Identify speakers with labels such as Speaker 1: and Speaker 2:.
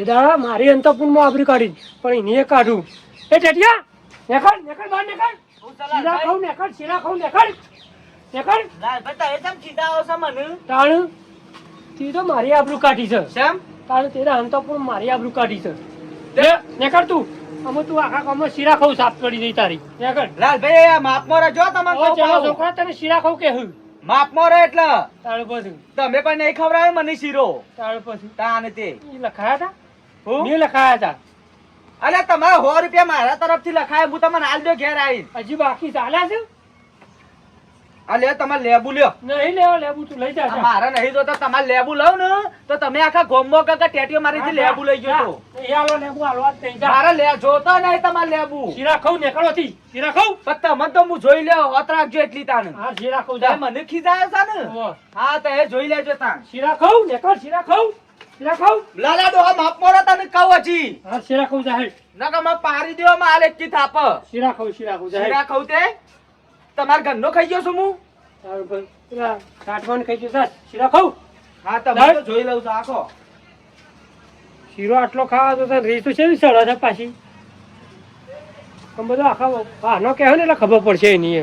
Speaker 1: દાડા મારી અંતપુરમાં આબરી કાઢી પણ એને કાઢું એ ટેટિયા નેકળ નેકળ બહાર નેકળ શીરા ખાઉં નેકળ શીરા ખાઉં નેકળ નેકળ
Speaker 2: લાલભાઈ તમે કેમ સીધા આવો છો મને?
Speaker 1: તાણ તી તો મારી આબરૂ કાઢી છે
Speaker 2: કેમ?
Speaker 1: તાણ તેરા અંતપુર મારી આબરૂ કાઢી છે નેકળ તું અમે તું આખા ગામમાં શીરા ખાઉં સાફ કરી દઈ તારી નેકળ
Speaker 2: લાલભાઈ આ માપમાં રહેજો તમને
Speaker 1: ઓ
Speaker 2: કહું
Speaker 1: ચાલો
Speaker 2: પાછું.
Speaker 1: છોકરા તને શીરા ખાઉં કે હું
Speaker 2: માપમાં રહે એટલે
Speaker 1: તાળ પછી
Speaker 2: તમે પણ નહીં ખવડાવે મને શીરો
Speaker 1: તાળ પછી
Speaker 2: તાને તે
Speaker 1: ઈ લખાયા હતા
Speaker 2: હું?
Speaker 1: નહીં લખાયા હતા
Speaker 2: અલે તમારા 100 રૂપિયા મારા તરફથી લખાય હું તમને આલ દો ઘેર આવીને.
Speaker 1: હજી બાકી ચાલ્યા છે
Speaker 2: આ લે તમારે લેબુ લ્યો.
Speaker 1: નહીં લેવા લેવું તું લઈ જા
Speaker 2: આ મારે નહીં જોતા તમારે લેબુ લઉં ને તો તમે આખા ગોમમાં કાકા ટેટીઓ મારીથી લેબુ લઈ ગયો તો
Speaker 1: એ હાલો લેવું હાલવા જ નહીં જા
Speaker 2: મારે લે જોતા નહીં તમારે લેબુ
Speaker 1: શીરા ખાઉં નેકળો થી શીરા ખાઉં
Speaker 2: પણ તમે તો હું જોઈ લ્યો હોત રાખજો એટલી તાણ
Speaker 1: હા શીરા ખાઉં
Speaker 2: તમે
Speaker 1: જા
Speaker 2: મને ખીજાયો છે ને
Speaker 1: ઓહો.
Speaker 2: હા તો એ જોઈ લેજો તાણ
Speaker 1: શીરા ખાઉં નેકળ શીરા ખાઉં શીરા ખાઉં
Speaker 2: લાલા ડોહા માપ મોડા તને કહું હજી
Speaker 1: હા શીરા ખાઉં જા હેડ
Speaker 2: નકર માં પારી દેવામાં આલે કી થાપ
Speaker 1: શીરા ખાઉં જા
Speaker 2: શીરા
Speaker 1: હેડ
Speaker 2: ખાઉં તે તમાર ઘરનો ખાઈ ગયો છું હું
Speaker 1: તારું ભાઈ પેલા કાઠવાન ખાઈ જતા શીરા ખાઉં
Speaker 2: હા તમે તો જોઈ લઉં છું આખો
Speaker 1: શીરો આટલો ખાવા તો તને રીત તો છે ને સડા છે પાછી આમ બધો આખા બહારનો કહેવાય ને એટલે ખબર પડશે એની